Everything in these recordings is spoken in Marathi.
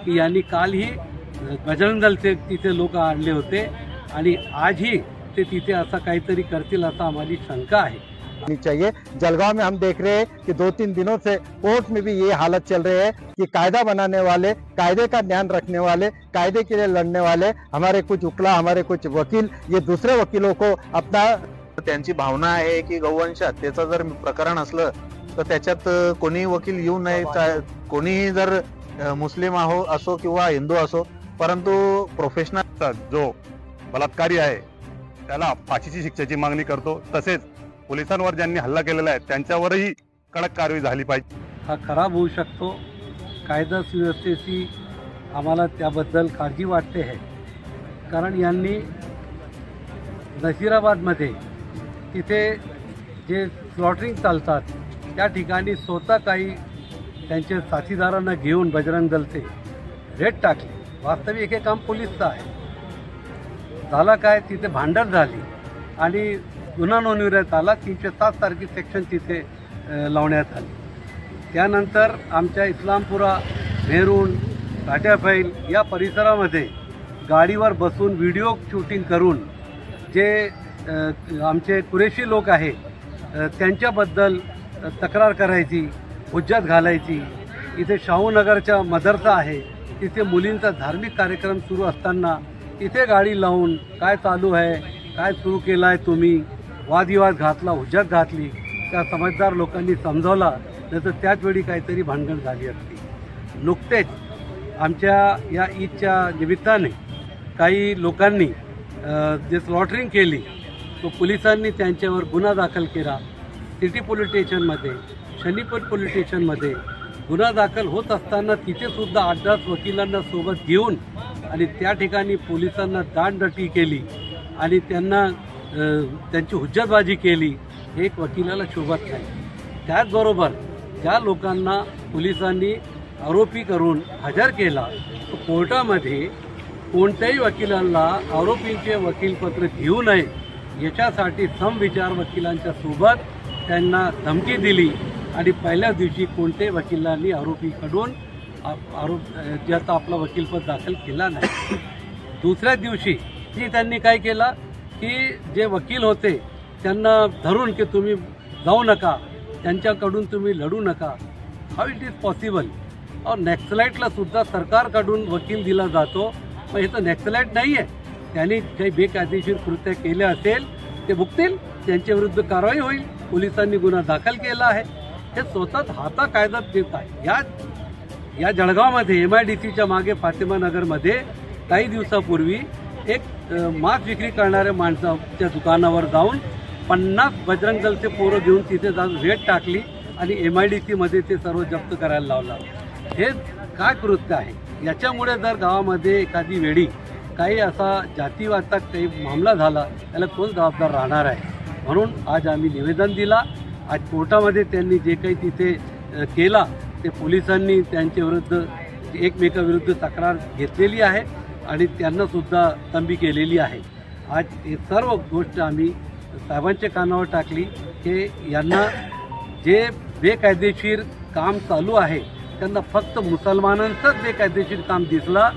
की यांनी कालही बजरंग दलचे तिथे लोक आणले होते आणि आजही ते तिथे असं काहीतरी करतील असा आम्हाला शंका आहे। चाहिए। जलगांव में हम देख रहे हैं कि 2-3 दिनों से कोर्ट में भी ये हालत चल रही है कि कायदा बनाने वाले, कायदे का ध्यान रखने वाले, कायदे के लिए लड़ने वाले हमारे कुछ उकला, हमारे कुछ वकील ये दूसरे वकीलों को अपना त्यांची भावना आहे की गौवंश हत्येचं जर प्रकरण असलं तर त्याच्यात कोणी वकील येऊ नये, कोणीही जर मुस्लिम असो किंवा हिंदू असो, परंतु प्रोफेशनल जो बलात्कारी आहे त्याला फाशीची शिक्षेची मागणी करतो। तसेच पोलिसांवर ज्यांनी हल्ला केलेला आहे त्यांच्यावरही कडक कारवाई झाली पाहिजे। हा खराब होऊ शकतो। कायदा सुव्यवस्थेची आम्हाला त्याबद्दल काळजी वाटते आहे, कारण यांनी नशिराबादमध्ये तिथे जे स्लॉटरिंग चालतात त्या ठिकाणी स्वतः काही त्यांचे साथीदारांना घेऊन बजरंग दलचे रेड टाकले। वास्तविक हे काम पोलीसचं आहे। झाला काय, तिथे भांडण झाली आणि गुन्हा नोंदविण्यात आला। 307 तारखे सेक्शन तिथे लावण्यात आली। त्यानंतर आमच्या इस्लामपुरा, मेहरून, काट्याफैल या परिसरामध्ये गाडीवर बसून व्हिडिओ शूटिंग करून जे आमचे कुरेशी लोक आहे त्यांच्याबद्दल तक्रार करायची, हुज्जत घालायची। इथे शाहूनगरचा मदरसा आहे, तिथे मुलींचा धार्मिक कार्यक्रम सुरू असताना इथे गाडी लावून काय चालू आहे, काय सुरू केलं आहे तुम्ही, वादविवाद घातला, हुज्जत घातली। त्या समजदार लोकांनी समजावला, नाही तर त्याच वेळी काहीतरी भांडण झाली असती। नुकतेच आमच्या या ईदच्या निमित्ताने काही लोकांनी जे स्लॉटरिंग केली तो पोलिसांनी त्यांच्यावर गुन्हा दाखल केला। सिटी पोलीस स्टेशनमध्ये, शनीपूर पोलीस स्टेशनमध्ये गुन्हा दाखल होत असताना तिथे सुद्धा 8-10 वकिलांना सोबत घेऊन आणि त्या ठिकाणी पोलिसांना दाणदटी केली आणि त्यांना त्यांची हुज्जतबाजी केली। एक वकिलाला शोभत नाही। त्याचबरोबर ज्या लोकांना पोलिसांनी आरोपी करून हजर केला, तो कोर्टामध्ये कोणत्याही वकिलांना आरोपींचे वकीलपत्र घेऊ नये याच्यासाठी समविचार वकिलांच्या सोबत त्यांना धमकी दिली आणि पहिल्याच दिवशी कोणत्याही वकिलांनी आरोपीकडून ज्याचा आपला वकीलपद दाखल केला नाही। दुसऱ्या दिवशी त्यांनी काय केलं की जे वकील होते त्यांना धरून की तुम्ही जाऊ नका, त्यांच्याकडून तुम्ही लढू नका। How it is possible? और नॅक्सलाइटला सुद्धा सरकारकडून वकील दिला जातो, पण हे तर नॅक्सलाइट नाही आहे। त्यांनी काही बेकायदेशीर कृत्य केले असेल ते भुगतील, त्यांच्याविरुद्ध कारवाई होईल। पोलिसांनी गुन्हा दाखल केला आहे, हे स्वतः हाताकायद्यात देत आहे। या जळगावमध्ये MIDCच्या मागे फातिमा नगरमध्ये काही दिवसापूर्वी एक मांस विक्री करणाऱ्या माणसाच्या दुकानावर जाऊन 50 बजरंग दलचे पोरं घेऊन तिथे जाऊन रेड टाकली आणि MIDCमध्ये ते सर्व जप्त करायला लावला। हे काय कृत्य आहे? याच्यामुळे जर गावामध्ये एखादी वेळी काही असा जातीवादाचा काही मामला झाला त्याला कोण जबाबदार राहणार आहे? म्हणून आज आम्ही निवेदन दिला। आज कोर्टामध्ये त्यांनी जे काही तिथे केला ते पोलिसांनी त्यांच्याविरुद्ध एकमेकाविरुद्ध तक्रार घेतलेली आहे आणि त्यांना सुद्धा तंबी केलेली आहे। आज हे सर्व गोष्ट आम्ही साहेबांच्या कानावर टाकली की यांना जे बेकायदेशीर काम चालू आहे त्यांना फक्त मुसलमानांचंच बेकायदेशीर काम दिसलं,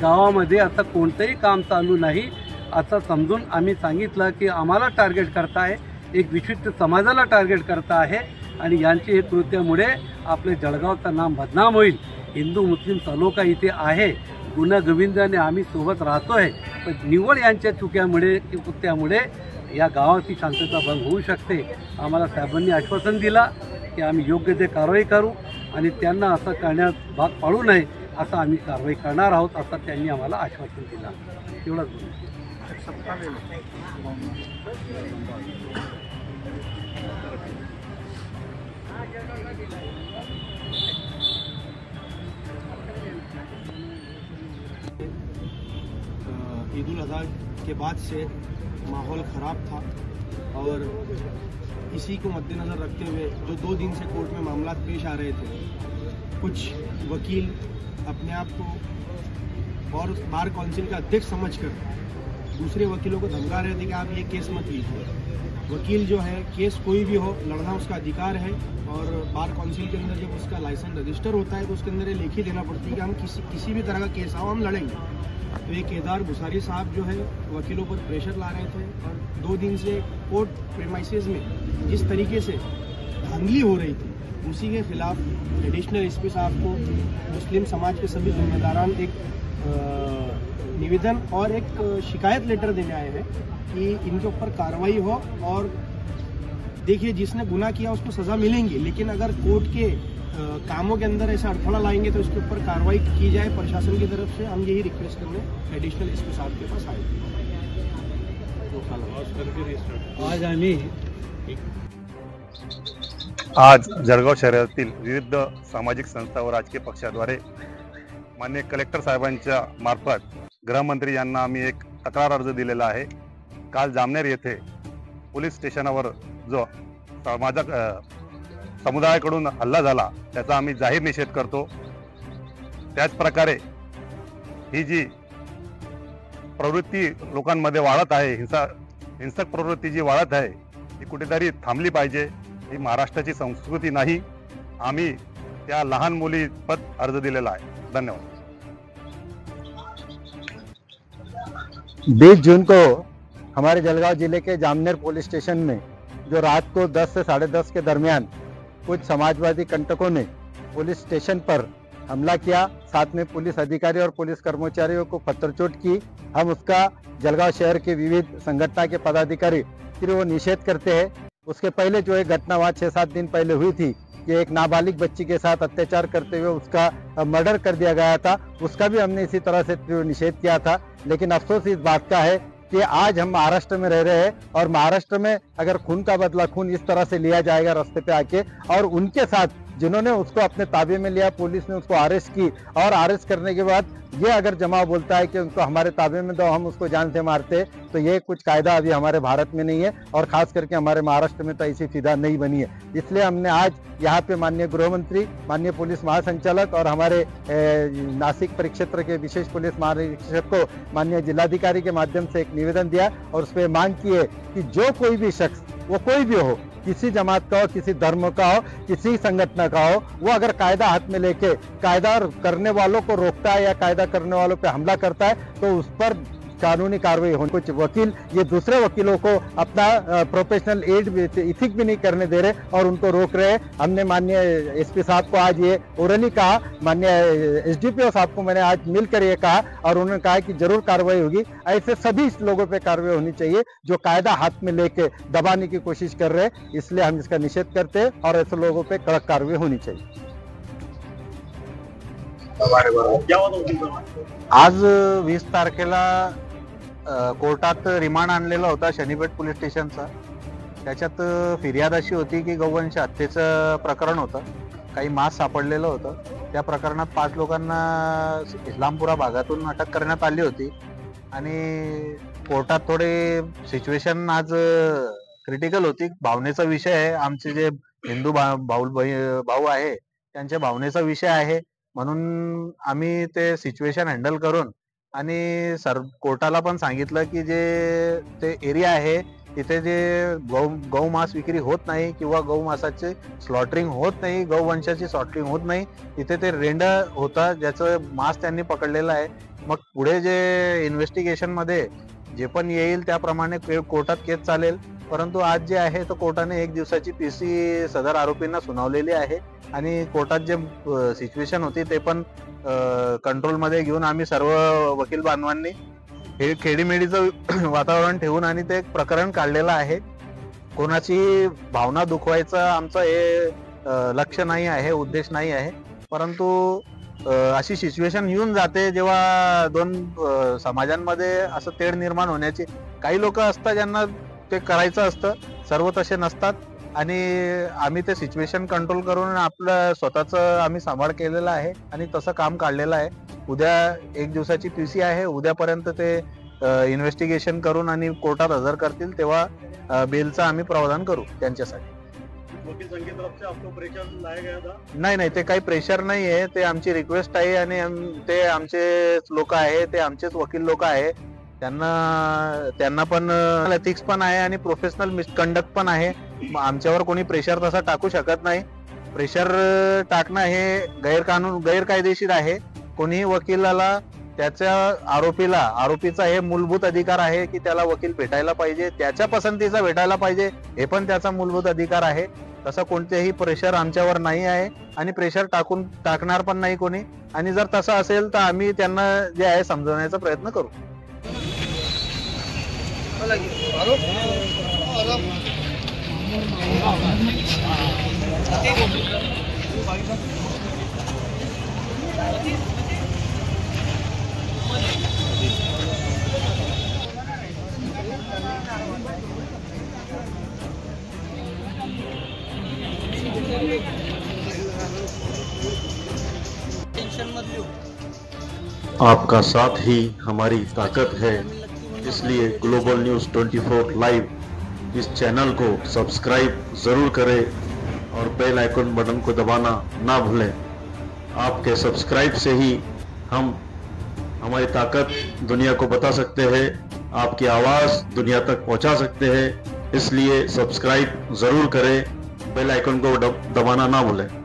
गावामध्ये असं कोणतंही काम चालू नाही असं समजून आम्ही सांगितलं की आम्हाला टार्गेट करताय, एक विशिष्ट समाजाला टार्गेट करता आहे आणि यांचे हे कृत्यामुळे आपले जळगावचं नाम बदनाम होईल। हिंदू मुस्लिम सलोखा इथे आहे, गुन्हा गोविंदाने आम्ही सोबत राहतो आहे, पण निवड यांच्या चुक्यामुळे कृत्यामुळे या गावाची शांतता भंग होऊ शकते। आम्हाला साहेबांनी आश्वासन दिला की आम्ही योग्य ते कारवाई करू आणि त्यांना असं करण्यास भाग पाडू नये असं आम्ही कारवाई करणार आहोत असं त्यांनी आम्हाला आश्वासन दिलं। एवढंच ईद उल अज़हा के बाद से माहौल ख़राब था और इसी को मद्देनज़र रखते हुए जो 2 दिन से कोर्ट में मामला पेश आ रहे थे, कुछ वकील अपने आप को और बार काउंसिल का अध्यक्ष समझकर दूसरे वकीलों को धमका रहे थे कि आप ये केस मत लीजिए। वकील जो है, केस कोई भी हो, लड़ना उसका अधिकार है। और बार काउंसिल के अंदर जब उसका लाइसेंस रजिस्टर होता है तो उसके अंदर ये लिखी देना पड़ती है कि हम किसी भी तरह का केस आओ हम लड़ेंगे। तो ये केदार भूसारी साहब जो है वकीलों पर प्रेशर ला रहे थे और 2 दिन से कोर्ट प्रेमाइसेस में जिस तरीके से धांधली हो रही थी, उसी के खिलाफ एडिशनल एसपी साहब को मुस्लिम समाज के सभी जिम्मेदारान एक निवेदन और एक शिकायत लेटर देने आए हैं कि इनके ऊपर कार्रवाई हो। और देखिए, जिसने गुनाह किया उसको सज़ा मिलेंगी, लेकिन अगर कोर्ट के कामों के अंदर ऐसा अड़थड़ा लाएंगे तो इसके ऊपर कार्रवाई की जाए प्रशासन की तरफ से। हम यही रिक्वेस्ट करने एडिशनल एसपी साहब के पास आए। आज जळगाव शहरातील विविध सामाजिक संस्था व राजकीय पक्षाद्वारे माननीय कलेक्टर साहेबांच्या मार्फत गृहमंत्री यांना आम्ही एक तक्रार अर्ज दिलेला आहे। काल जामनेर येथे पोलीस स्टेशनवर जो समुदायाकडून हल्ला झाला त्याचा आम्ही जाहीर निषेध करतो। त्याच प्रकारे ही जी प्रवृत्ती लोकांमध्ये वाढत आहे, हिंसक प्रवृत्ती जी वाढत आहे ती कुठेतरी थांबली पाहिजे। ही महाराष्ट्राची संस्कृती नाही। आम्ही त्या लहान मुलीपत अर्ज दिलेला आहे। धन्यवाद। 20 जून को हमारे जलगांव जिले के जामनेर पुलिस स्टेशन में जो रात को 10 से 10:30 के दरमियान कुछ समाजवादी कंटकों ने पुलिस स्टेशन पर हमला किया, साथ में पुलिस अधिकारी और पुलिस कर्मचारियों को पत्थरचोट की। हम उसका जलगांव शहर के विविध संगठन के पदाधिकारी वो निषेध करते हैं। उसके पहले जो एक घटना वहाँ 6-7 दिन पहले हुई थी कि एक नाबालिग बच्ची के साथ अत्याचार करते हुए उसका मर्डर कर दिया गया था, उसका भी हमने इसी तरह से निषेध किया था। लेकिन अफसोस इस बात का है कि आज हम महाराष्ट्र में रह रहे हैं और महाराष्ट्र में अगर खून का बदला खून इस तरह से लिया जाएगा रास्ते पे आके, और उनके साथ जिन्होंने उसको अपने ताबे में लिया, पुलिस ने उसको अरेस्ट की और अरेस्ट करने के बाद ये अगर जमाव बोलता है कि उनको हमारे ताबे में दो, हम उसको जान से मारते, तो ये कुछ कायदा अभी हमारे भारत में नहीं है और खास करके हमारे महाराष्ट्र में तो ऐसी फिदा नहीं बनी है। इसलिए हमने आज यहाँ पे माननीय गृह मंत्री, माननीय पुलिस महासंचालक और हमारे नासिक परिक्षेत्र के विशेष पुलिस महानिरीक्षक को माननीय जिलाधिकारी के माध्यम से एक निवेदन दिया और उस पर मांग की है कि जो कोई भी शख्स, वो कोई भी हो, किसी जमात का हो, किसी धर्म का हो, किसी संगठन का हो, वो अगर कायदा हाथ में लेके कायदा करने वालों को रोकता है या कायदा करने वालों पे हमला करता है तो उस पर कानूनी कार्रवाई होनी। कुछ वकील ये दूसरे वकीलों को अपना प्रोफेशनल एड इथिक भी नहीं करने दे रहे और उनको रोक रहे हैं। हमने माननीय एसपी साहब को आज ये ओरली कहा, माननीय एसडीपीओ साहब को मैंने आज मिलकर ये कहा और उन्होंने कहा कि जरूर कार्रवाई होगी। ऐसे सभी लोगों पे कार्रवाई होनी चाहिए जो कायदा हाथ में लेके दबाने की कोशिश कर रहे हैं, इसलिए हम इसका निषेध करते हैं और ऐसे लोगों पे कड़क कार्रवाई होनी चाहिए। आज 20 तारखेला कोर्टात रिमांड आणलेला होता शनीपेठ पोलीस स्टेशनचा। त्याच्यात फिर्याद अशी होती की गौवंश हत्येचं प्रकरण होतं, काही मांस सापडलेलं होतं। त्या प्रकरणात 5 लोकांना इस्लामपुरा भागातून अटक करण्यात आली होती आणि कोर्टात थोडे सिच्युएशन आज क्रिटिकल होती। भावनेचा विषय आहे, आमचे जे हिंदू भाऊ आहे त्यांच्या भावनेचा विषय आहे, म्हणून आम्ही ते सिच्युएशन हँडल करून आणि कोर्टाला पण सांगितलं की जे ते एरिया आहे तिथे जे गौमांस विक्री होत नाही किंवा गौमांसाचे स्लॉटरिंग होत नाही, गौवंशाची स्लॉटरिंग होत नाही, तिथे ते रेंड होता ज्याचं मांस त्यांनी पकडलेलं आहे। मग पुढे जे इन्व्हेस्टिगेशन मध्ये जे पण येईल त्याप्रमाणे कोर्टात केस चालेल, परंतु आज जे आहे तो कोर्टाने 1 दिवसाची पीसी सदर आरोपींना सुनावलेली आहे आणि कोर्टात जे सिच्युएशन होती ते पण कंट्रोल मध्ये घेऊन आम्ही सर्व वकील बांधवांनी हे खेडीमेडीचं वातावरण ठेवून आणि ते एक प्रकरण काढलेलं आहे। कोणाची भावना दुखवायचं आमचं हे लक्ष्य नाही आहे, उद्देश नाही आहे, परंतु अशी सिच्युएशन येऊन जाते जेव्हा 2 समाजांमध्ये असं तेढ निर्माण होण्याची। काही लोक असतात ज्यांना ते करायचं असतं, सर्व तसे नसतात आणि आम्ही ते सिच्युएशन कंट्रोल करून आपलं स्वतःचं आम्ही सांभाळ केलेला आहे आणि तसं काम काढलेलं आहे। उद्या 1 दिवसाची पीसी आहे, उद्यापर्यंत ते इन्व्हेस्टिगेशन करून आणि कोर्टात हजर करतील तेव्हा बेलचा आम्ही प्रावधान करू त्यांच्यासाठी। वकील संघ की तरफ से आपको प्रेशर लाया गया था? नाही, ते काही प्रेशर नाही आहे, ते आमची रिक्वेस्ट आहे आणि ते आमचे लोक आहे, ते आमचेच वकील लोक आहे, त्यांना पण एथिक्स पण आहे आणि प्रोफेशनल मिसकंडक्ट पण आहे. आमच्यावर कोणी प्रेशर तसा टाकू शकत नाही. प्रेशर टाकणं हे गैरकायदेशीर आहे. कोणीही वकिलाला त्याच्या आरोपीचा हे मूलभूत अधिकार आहे की त्याला वकील भेटायला पाहिजे, त्याच्या पसंतीचा भेटायला पाहिजे, हे पण त्याचा मूलभूत अधिकार आहे. तसं कोणतेही प्रेशर आमच्यावर नाही आहे आणि प्रेशर टाकणार पण नाही कोणी. आणि जर तसं असेल तर आम्ही त्यांना जे आहे समजवण्याचा प्रयत्न करू. आपका साथ ही हमारी ताकत है, इसलिए ग्लोबल न्यूज़ 24 लाइव इस चैनल को सब्सक्राइब जरूर करें और बेल आइकन बटन को दबाना ना भूलें। आपके सब्सक्राइब से ही हम हमारी ताकत दुनिया को बता सकते हैं, आपकी आवाज़ दुनिया तक पहुंचा सकते हैं। इसलिए सब्सक्राइब जरूर करें, बेल आइकन को दबाना ना भूलें।